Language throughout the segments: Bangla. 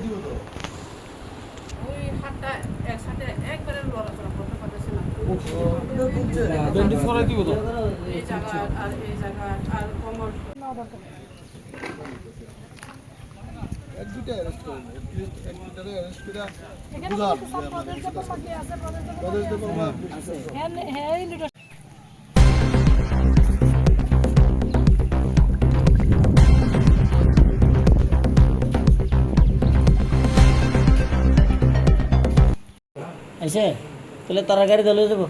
দিব তো ওই হাতটা একসাথে একবারে লড়াচড়া করতে পারতেছে না। ব্যান্ডেজ করাই দিব তো। এই জায়গা আর এই জায়গা আর কোমর এক দুইটা অ্যারেস্ট করেন এক দুইটারে অ্যারেস্ট করে এখানে বুঝান কিছু সব প্রদেশ পার্টি আছে প্রদেশ হ্যাঁ হ্যাঁ লিডার আইসে তাহলে তারা গাড়ি দলে যাবো।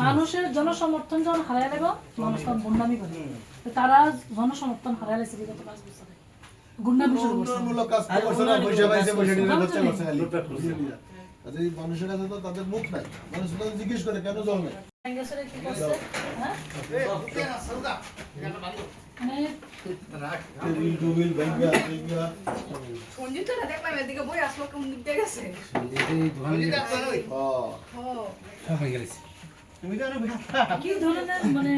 মানুষের জনসমর্থন যখন হারাই দেব মানুষ তখন গুন্ডামি করে। তো তারা জনসমর্থন হারাই লেছে বিগত 5 বছরে গুন্ডামি শুরু করছে। উন্নয়নমূলক কাজ করছে না, পয়সা পাইছে, পয়সা নিয়ে খরচা করছে খালি। আচ্ছা, এই মানুষের কাছে তো তাদের মুখ নাই, মানুষ তো জিজ্ঞেস করে কেন জল নাই। কংগ্রেসের কি করছে হ্যাঁ মানে টেবিল ভাঙ্গা ভাঙ্গা সঞ্জিত না দেখলাম এদিকে বই আসলো কোন দিক দিয়ে গেছে। হ্যাঁ ও সব হয়ে গেছে। কি ধরনের মানে